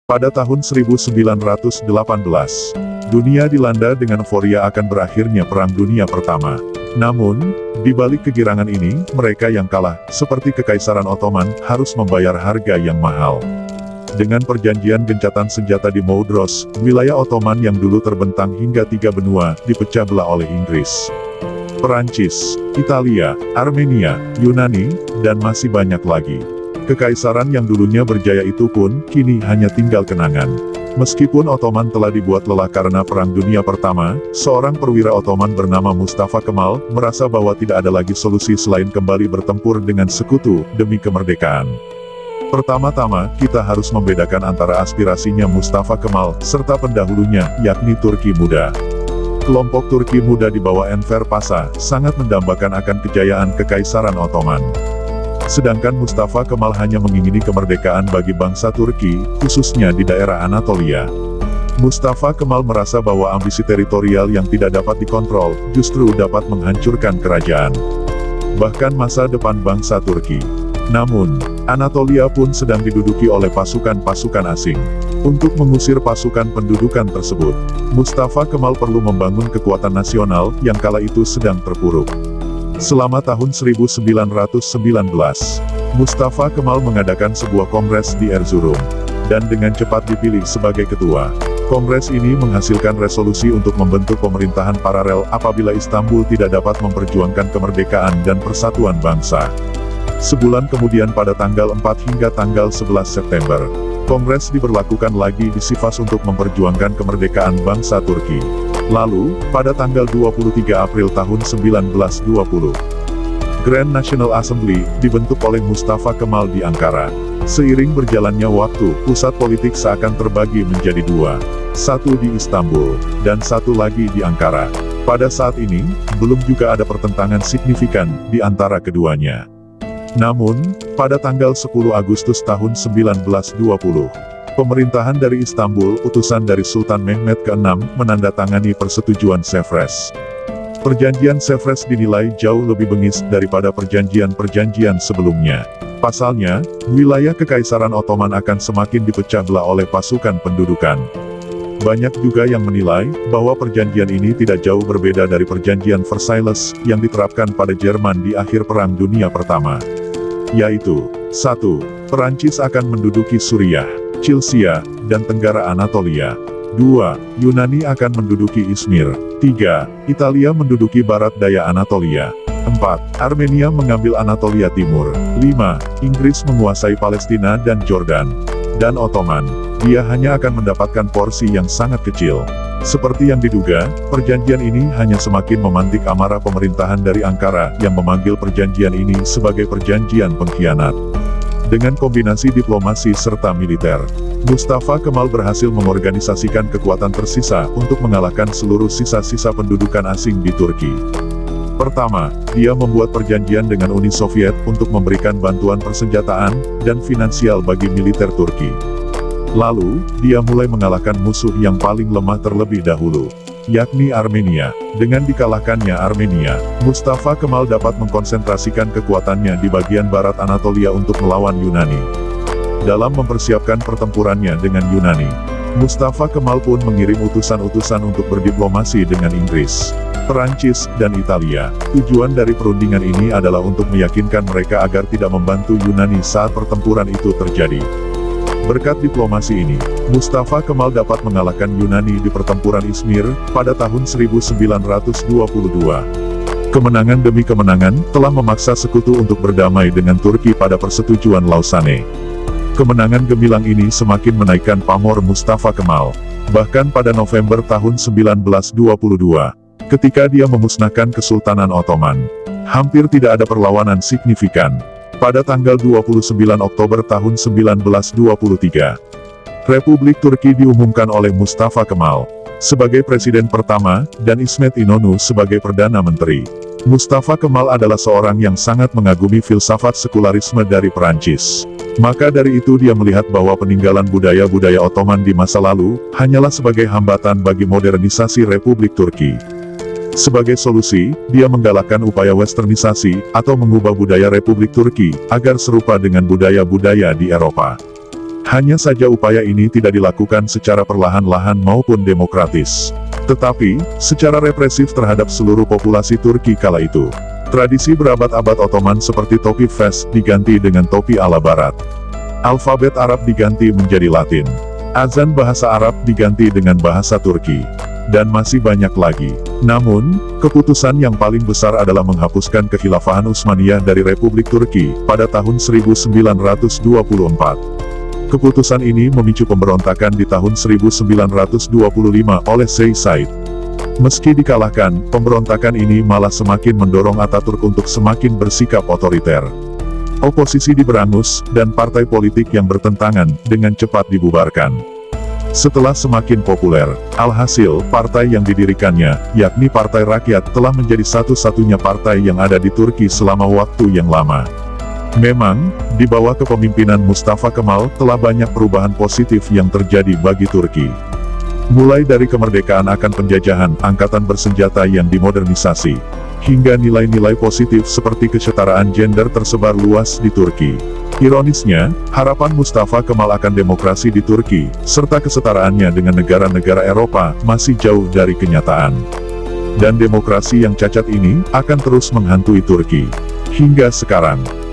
Pada tahun 1918, dunia dilanda dengan euforia akan berakhirnya Perang Dunia Pertama. Namun, di balik kegirangan ini, mereka yang kalah, seperti Kekaisaran Ottoman, harus membayar harga yang mahal. Dengan perjanjian gencatan senjata di Moudros, wilayah Ottoman yang dulu terbentang hingga 3 benua, dipecah belah oleh Inggris, Perancis, Italia, Armenia, Yunani, dan masih banyak lagi. Kekaisaran yang dulunya berjaya itu pun, kini hanya tinggal kenangan. Meskipun Ottoman telah dibuat lelah karena Perang Dunia Pertama, seorang perwira Ottoman bernama Mustafa Kemal, merasa bahwa tidak ada lagi solusi selain kembali bertempur dengan sekutu, demi kemerdekaan. Pertama-tama, kita harus membedakan antara aspirasinya Mustafa Kemal, serta pendahulunya, yakni Turki Muda. Kelompok Turki Muda di bawah Enver Pasha, sangat mendambakan akan kejayaan Kekaisaran Ottoman. Sedangkan Mustafa Kemal hanya mengingini kemerdekaan bagi bangsa Turki, khususnya di daerah Anatolia. Mustafa Kemal merasa bahwa ambisi teritorial yang tidak dapat dikontrol, justru dapat menghancurkan kerajaan, bahkan masa depan bangsa Turki. Namun, Anatolia pun sedang diduduki oleh pasukan-pasukan asing. Untuk mengusir pasukan pendudukan tersebut, Mustafa Kemal perlu membangun kekuatan nasional, yang kala itu sedang terpuruk. Selama tahun 1919, Mustafa Kemal mengadakan sebuah kongres di Erzurum, dan dengan cepat dipilih sebagai ketua. Kongres ini menghasilkan resolusi untuk membentuk pemerintahan paralel apabila Istanbul tidak dapat memperjuangkan kemerdekaan dan persatuan bangsa. Sebulan kemudian pada tanggal 4 hingga tanggal 11 September, kongres diberlakukan lagi di Sivas untuk memperjuangkan kemerdekaan bangsa Turki. Lalu, pada tanggal 23 April tahun 1920, Grand National Assembly dibentuk oleh Mustafa Kemal di Ankara. Seiring berjalannya waktu, pusat politik seakan terbagi menjadi dua, satu di Istanbul, dan satu lagi di Ankara. Pada saat ini, belum juga ada pertentangan signifikan di antara keduanya. Namun, pada tanggal 10 Agustus tahun 1920, pemerintahan dari Istanbul, utusan dari Sultan Mehmed ke-6, menandatangani persetujuan Sevres. Perjanjian Sevres dinilai jauh lebih bengis daripada perjanjian-perjanjian sebelumnya. Pasalnya, wilayah Kekaisaran Ottoman akan semakin dipecah belah oleh pasukan pendudukan. Banyak juga yang menilai, bahwa perjanjian ini tidak jauh berbeda dari perjanjian Versailles, yang diterapkan pada Jerman di akhir Perang Dunia Pertama. Yaitu, 1. Perancis akan menduduki Suriah, Chilsia, dan Tenggara Anatolia. 2. Yunani akan menduduki Izmir. 3. Italia menduduki barat daya Anatolia. 4. Armenia mengambil Anatolia Timur. 5. Inggris menguasai Palestina dan Jordan. Dan Ottoman, dia hanya akan mendapatkan porsi yang sangat kecil. Seperti yang diduga, perjanjian ini hanya semakin memantik amarah pemerintahan dari Ankara yang memanggil perjanjian ini sebagai perjanjian pengkhianat. Dengan kombinasi diplomasi serta militer, Mustafa Kemal berhasil mengorganisasikan kekuatan tersisa untuk mengalahkan seluruh sisa-sisa pendudukan asing di Turki. Pertama, dia membuat perjanjian dengan Uni Soviet untuk memberikan bantuan persenjataan dan finansial bagi militer Turki. Lalu, dia mulai mengalahkan musuh yang paling lemah terlebih dahulu, yakni Armenia. Dengan dikalahkannya Armenia, Mustafa Kemal dapat mengkonsentrasikan kekuatannya di bagian barat Anatolia untuk melawan Yunani. Dalam mempersiapkan pertempurannya dengan Yunani, Mustafa Kemal pun mengirim utusan-utusan untuk berdiplomasi dengan Inggris, Perancis, dan Italia. Tujuan dari perundingan ini adalah untuk meyakinkan mereka agar tidak membantu Yunani saat pertempuran itu terjadi. Berkat diplomasi ini, Mustafa Kemal dapat mengalahkan Yunani di pertempuran Izmir, pada tahun 1922. Kemenangan demi kemenangan, telah memaksa sekutu untuk berdamai dengan Turki pada persetujuan Lausanne. Kemenangan gemilang ini semakin menaikkan pamor Mustafa Kemal. Bahkan pada November tahun 1922, ketika dia memusnahkan Kesultanan Ottoman, hampir tidak ada perlawanan signifikan. Pada tanggal 29 Oktober tahun 1923, Republik Turki diumumkan oleh Mustafa Kemal sebagai presiden pertama, dan İsmet İnönü sebagai Perdana Menteri. Mustafa Kemal adalah seorang yang sangat mengagumi filsafat sekularisme dari Perancis. Maka dari itu dia melihat bahwa peninggalan budaya-budaya Ottoman di masa lalu, hanyalah sebagai hambatan bagi modernisasi Republik Turki. Sebagai solusi, dia menggalakkan upaya westernisasi, atau mengubah budaya Republik Turki, agar serupa dengan budaya-budaya di Eropa. Hanya saja upaya ini tidak dilakukan secara perlahan-lahan maupun demokratis, tetapi secara represif terhadap seluruh populasi Turki kala itu. Tradisi berabad-abad Ottoman seperti topi fes diganti dengan topi ala Barat. Alfabet Arab diganti menjadi Latin. Azan bahasa Arab diganti dengan bahasa Turki. Dan masih banyak lagi. Namun, keputusan yang paling besar adalah menghapuskan Kekhilafahan Utsmaniyah dari Republik Turki pada tahun 1924. Keputusan ini memicu pemberontakan di tahun 1925 oleh Sheikh Said. Meski dikalahkan, pemberontakan ini malah semakin mendorong Ataturk untuk semakin bersikap otoriter. Oposisi diberangus, dan partai politik yang bertentangan dengan cepat dibubarkan. Setelah semakin populer, alhasil partai yang didirikannya, yakni Partai Rakyat, telah menjadi satu-satunya partai yang ada di Turki selama waktu yang lama. Memang, di bawah kepemimpinan Mustafa Kemal telah banyak perubahan positif yang terjadi bagi Turki. Mulai dari kemerdekaan akan penjajahan, angkatan bersenjata yang dimodernisasi, hingga nilai-nilai positif seperti kesetaraan gender tersebar luas di Turki. Ironisnya, harapan Mustafa Kemal akan demokrasi di Turki, serta kesetaraannya dengan negara-negara Eropa, masih jauh dari kenyataan. Dan demokrasi yang cacat ini, akan terus menghantui Turki. Hingga sekarang.